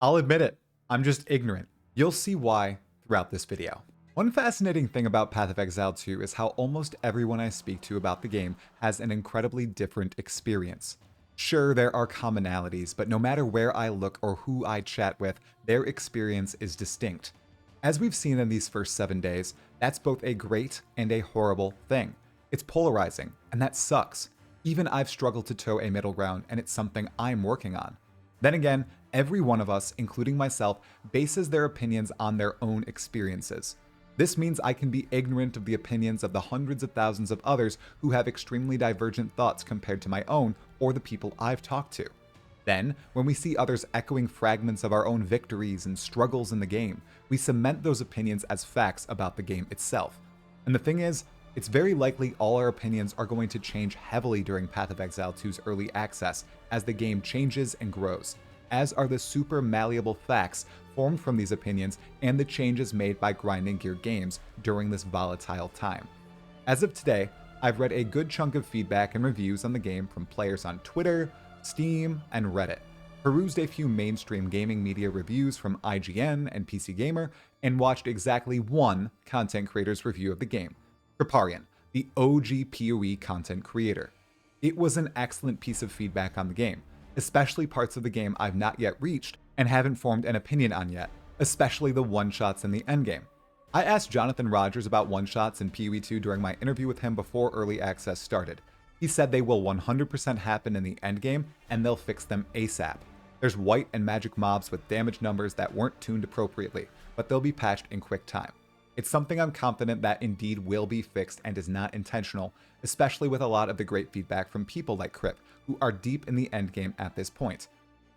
I'll admit it, I'm just ignorant. You'll see why throughout this video. One fascinating thing about Path of Exile 2 is how almost everyone I speak to about the game has an incredibly different experience. Sure, there are commonalities, but no matter where I look or who I chat with, their experience is distinct. As we've seen in these first 7 days, that's both a great and a horrible thing. It's polarizing, and that sucks. Even I've struggled to toe a middle ground, and it's something I'm working on. Then again, every one of us, including myself, bases their opinions on their own experiences. This means I can be ignorant of the opinions of the hundreds of thousands of others who have extremely divergent thoughts compared to my own or the people I've talked to. Then, when we see others echoing fragments of our own victories and struggles in the game, we cement those opinions as facts about the game itself. And the thing is, it's very likely all our opinions are going to change heavily during Path of Exile 2's early access as the game changes and grows, as are the super malleable facts formed from these opinions and the changes made by Grinding Gear Games during this volatile time. As of today, I've read a good chunk of feedback and reviews on the game from players on Twitter, Steam, and Reddit, perused a few mainstream gaming media reviews from IGN and PC Gamer, and watched exactly one content creator's review of the game, Kriparian, the OG PoE content creator. It was an excellent piece of feedback on the game, especially parts of the game I've not yet reached and haven't formed an opinion on yet, especially the one-shots in the endgame. I asked Jonathan Rogers about one-shots in PoE2 during my interview with him before early access started. He said they will 100% happen in the endgame and they'll fix them ASAP. There's white and magic mobs with damage numbers that weren't tuned appropriately, but they'll be patched in quick time. It's something I'm confident that indeed will be fixed and is not intentional, especially with a lot of the great feedback from people like Krip, who are deep in the endgame at this point.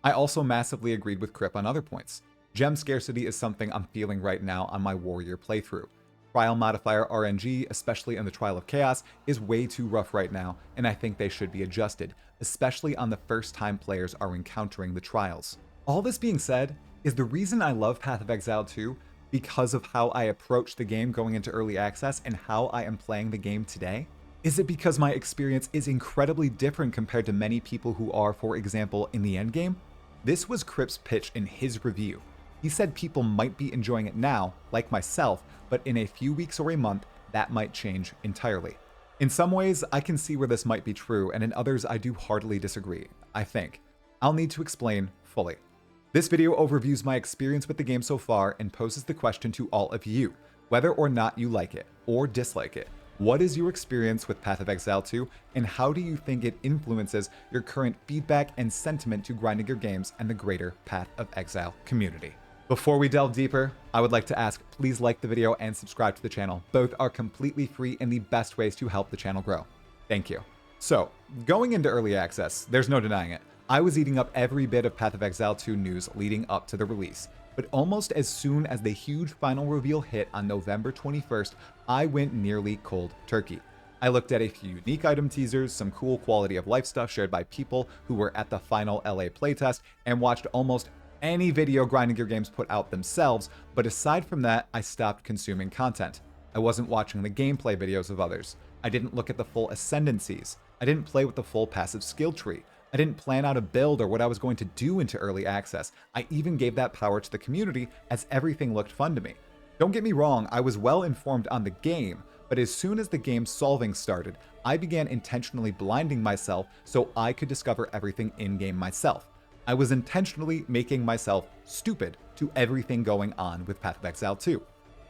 I also massively agreed with Krip on other points. Gem scarcity is something I'm feeling right now on my Warrior playthrough. Trial modifier RNG, especially in the Trial of Chaos, is way too rough right now, and I think they should be adjusted, especially on the first time players are encountering the trials. All this being said, is the reason I love Path of Exile 2 because of how I approach the game going into early access and how I am playing the game today? Is it because my experience is incredibly different compared to many people who are, for example, in the endgame? This was Krip's pitch in his review. He said people might be enjoying it now, like myself, but in a few weeks or a month, that might change entirely. In some ways, I can see where this might be true, and in others, I do heartily disagree, I think. I'll need to explain fully. This video overviews my experience with the game so far and poses the question to all of you, whether or not you like it or dislike it. What is your experience with Path of Exile 2, and how do you think it influences your current feedback and sentiment to Grinding Gear Games and the greater Path of Exile community? Before we delve deeper, I would like to ask, please like the video and subscribe to the channel. Both are completely free and the best ways to help the channel grow. Thank you. So, going into early access, there's no denying it. I was eating up every bit of Path of Exile 2 news leading up to the release, but almost as soon as the huge final reveal hit on November 21st, I went nearly cold turkey. I looked at a few unique item teasers, some cool quality of life stuff shared by people who were at the final LA playtest, and watched almost any video Grinding Gear Games put out themselves, but aside from that, I stopped consuming content. I wasn't watching the gameplay videos of others. I didn't look at the full ascendancies. I didn't play with the full passive skill tree. I didn't plan out a build or what I was going to do into early access. I even gave that power to the community as everything looked fun to me. Don't get me wrong, I was well informed on the game, but as soon as the game solving started, I began intentionally blinding myself so I could discover everything in-game myself. I was intentionally making myself stupid to everything going on with Path of Exile 2.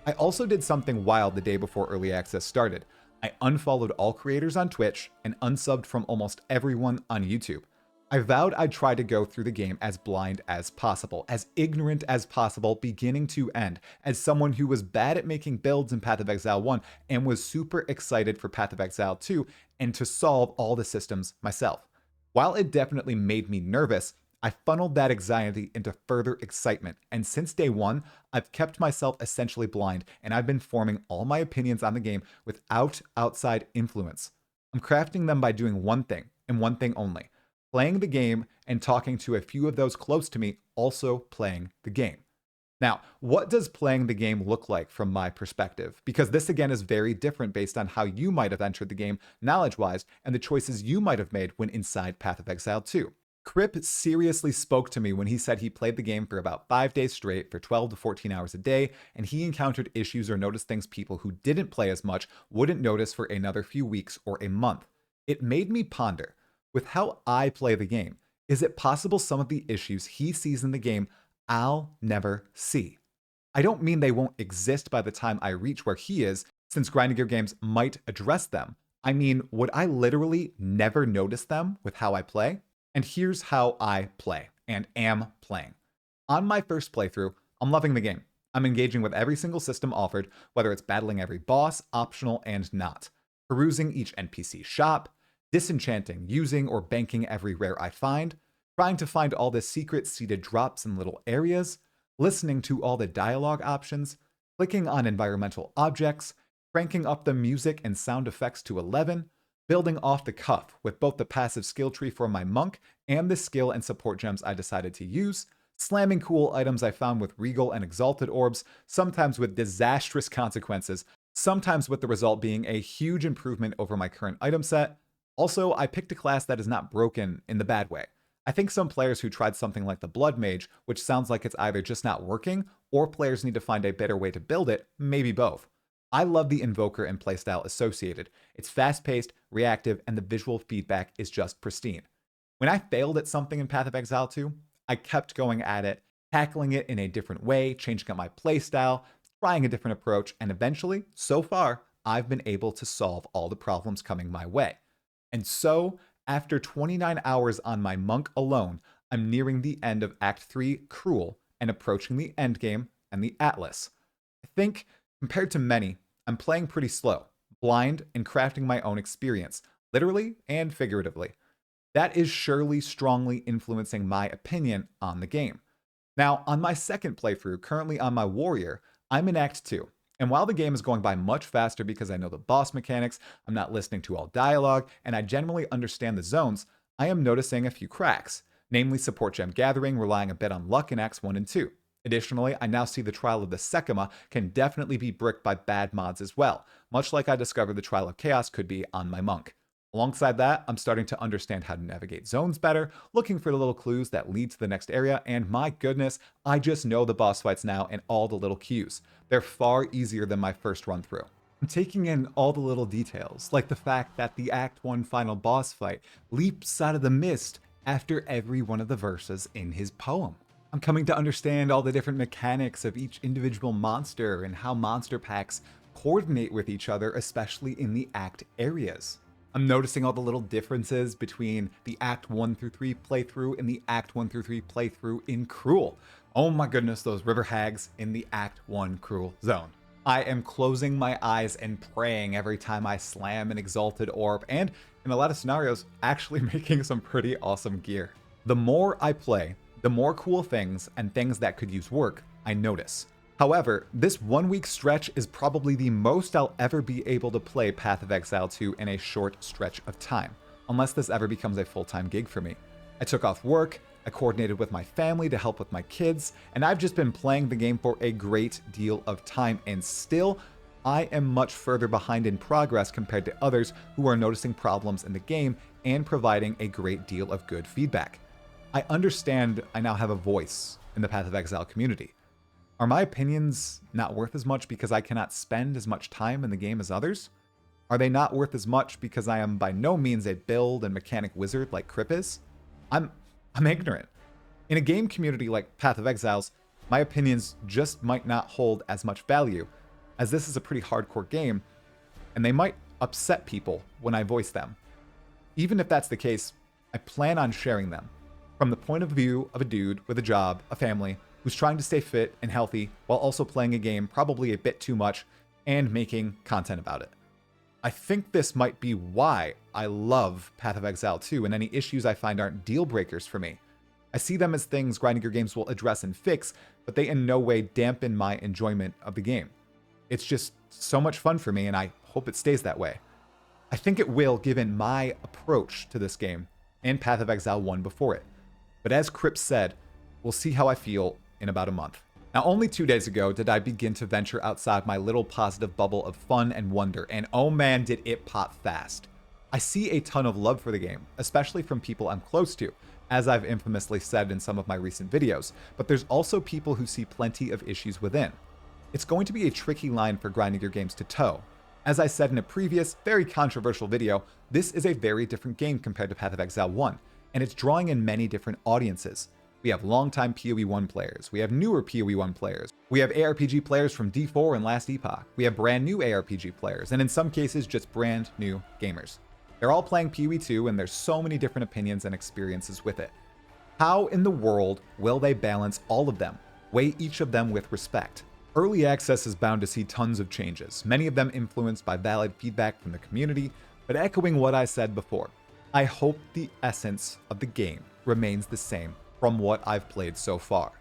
I also did something wild the day before early access started. I unfollowed all creators on Twitch and unsubbed from almost everyone on YouTube. I vowed I'd try to go through the game as blind as possible, as ignorant as possible, beginning to end, as someone who was bad at making builds in Path of Exile 1 and was super excited for Path of Exile 2 and to solve all the systems myself. While it definitely made me nervous, I funneled that anxiety into further excitement, and since day one, I've kept myself essentially blind, and I've been forming all my opinions on the game without outside influence. I'm crafting them by doing one thing, and one thing only: playing the game and talking to a few of those close to me also playing the game. Now, what does playing the game look like from my perspective? Because this again is very different based on how you might have entered the game knowledge-wise and the choices you might have made when inside Path of Exile 2. Crip seriously spoke to me when he said he played the game for about 5 days straight for 12 to 14 hours a day, and he encountered issues or noticed things people who didn't play as much wouldn't notice for another few weeks or a month. It made me ponder, with how I play the game, is it possible some of the issues he sees in the game I'll never see? I don't mean they won't exist by the time I reach where he is, since grinding gear games might address them. I mean, would I literally never notice them with how I play? And here's how I play and am playing. On my first playthrough, I'm loving the game. I'm engaging with every single system offered, whether it's battling every boss, optional and not, perusing each NPC shop, disenchanting, using or banking every rare I find, trying to find all the secret seated drops in little areas, listening to all the dialogue options, clicking on environmental objects, cranking up the music and sound effects to 11, building off the cuff with both the passive skill tree for my monk and the skill and support gems I decided to use, slamming cool items I found with regal and exalted orbs, sometimes with disastrous consequences, sometimes with the result being a huge improvement over my current item set. Also, I picked a class that is not broken in the bad way. I think some players who tried something like the Blood Mage, which sounds like it's either just not working, or players need to find a better way to build it, maybe both. I love the Invoker and playstyle associated. It's fast-paced, reactive, and the visual feedback is just pristine. When I failed at something in Path of Exile 2, I kept going at it, tackling it in a different way, changing up my playstyle, trying a different approach, and eventually, so far, I've been able to solve all the problems coming my way. And so, after 29 hours on my monk alone, I'm nearing the end of Act 3, Cruel, and approaching the endgame and the Atlas. I think, compared to many, I'm playing pretty slow, blind, and crafting my own experience, literally and figuratively. That is surely strongly influencing my opinion on the game. Now, on my second playthrough, currently on my warrior, I'm in Act 2. And while the game is going by much faster because I know the boss mechanics, I'm not listening to all dialogue, and I generally understand the zones, I am noticing a few cracks, namely support gem gathering, relying a bit on luck in Acts 1 and 2. Additionally, I now see the Trial of the Sekima can definitely be bricked by bad mods as well, much like I discovered the Trial of Chaos could be on my monk. Alongside that, I'm starting to understand how to navigate zones better, looking for the little clues that lead to the next area, and my goodness, I just know the boss fights now and all the little cues. They're far easier than my first run through. I'm taking in all the little details, like the fact that the Act 1 final boss fight leaps out of the mist after every one of the verses in his poem. I'm coming to understand all the different mechanics of each individual monster and how monster packs coordinate with each other, especially in the Act areas. I'm noticing all the little differences between the Act 1 through 3 playthrough and the Act 1 through 3 playthrough in Cruel. Oh my goodness, those river hags in the Act 1 Cruel zone. I am closing my eyes and praying every time I slam an exalted orb, and in a lot of scenarios, actually making some pretty awesome gear. The more I play, the more cool things and things that could use work I notice. However, this 1 week stretch is probably the most I'll ever be able to play Path of Exile 2 in a short stretch of time, unless this ever becomes a full-time gig for me. I took off work, I coordinated with my family to help with my kids, and I've just been playing the game for a great deal of time, and still, I am much further behind in progress compared to others who are noticing problems in the game and providing a great deal of good feedback. I understand I now have a voice in the Path of Exile community. Are my opinions not worth as much because I cannot spend as much time in the game as others? Are they not worth as much because I am by no means a build and mechanic wizard like Crip is? I'm ignorant. In a game community like Path of Exiles, my opinions just might not hold as much value, as this is a pretty hardcore game, and they might upset people when I voice them. Even if that's the case, I plan on sharing them, from the point of view of a dude with a job, a family, who's trying to stay fit and healthy while also playing a game probably a bit too much and making content about it. I think this might be why I love Path of Exile 2, and any issues I find aren't deal breakers for me. I see them as things grinding gear games will address and fix, but they in no way dampen my enjoyment of the game. It's just so much fun for me, and I hope it stays that way. I think it will, given my approach to this game and Path of Exile 1 before it. But as Crip said, we'll see how I feel in about a month. Now, only 2 days ago did I begin to venture outside my little positive bubble of fun and wonder, and oh man, did it pop fast. I see a ton of love for the game, especially from people I'm close to, as I've infamously said in some of my recent videos, but there's also people who see plenty of issues within. It's going to be a tricky line for grinding your games to toe. As I said in a previous, very controversial video, this is a very different game compared to Path of Exile 1, and it's drawing in many different audiences. We have longtime PoE1 players, we have newer PoE1 players, we have ARPG players from D4 and last Epoch, we have brand new ARPG players, and in some cases just brand new gamers. They're all playing PoE2 and there's so many different opinions and experiences with it. How in the world will they balance all of them? Weigh each of them with respect? Early access is bound to see tons of changes, many of them influenced by valid feedback from the community, but echoing what I said before, I hope the essence of the game remains the same from what I've played so far.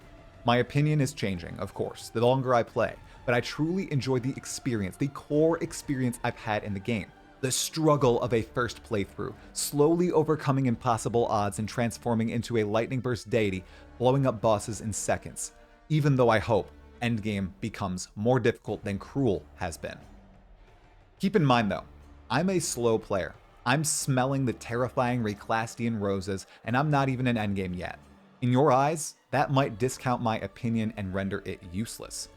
My opinion is changing, of course, the longer I play, but I truly enjoy the experience, the core experience I've had in the game. The struggle of a first playthrough, slowly overcoming impossible odds and transforming into a lightning burst deity, blowing up bosses in seconds, even though I hope endgame becomes more difficult than Cruel has been. Keep in mind though, I'm a slow player. I'm smelling the terrifying Reclastian roses, and I'm not even in endgame yet. In your eyes, that might discount my opinion and render it useless.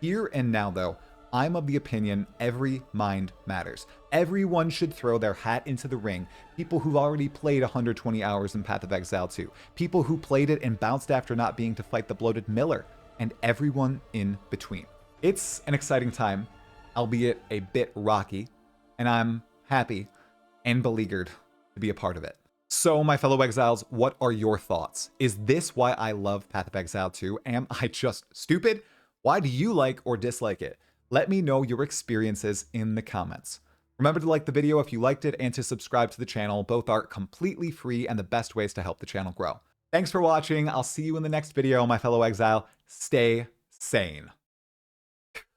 Here and now though, I'm of the opinion every mind matters. Everyone should throw their hat into the ring. People who've already played 120 hours in Path of Exile 2, people who played it and bounced after not being to fight the bloated Miller, and everyone in between. It's an exciting time, albeit a bit rocky, and I'm happy and beleaguered to be a part of it. So, my fellow exiles, what are your thoughts? Is this why I love Path of Exile 2? Am I just stupid? Why do you like or dislike it? Let me know your experiences in the comments. Remember to like the video if you liked it and to subscribe to the channel. Both are completely free and the best ways to help the channel grow. Thanks for watching. I'll see you in the next video, my fellow exile. Stay sane.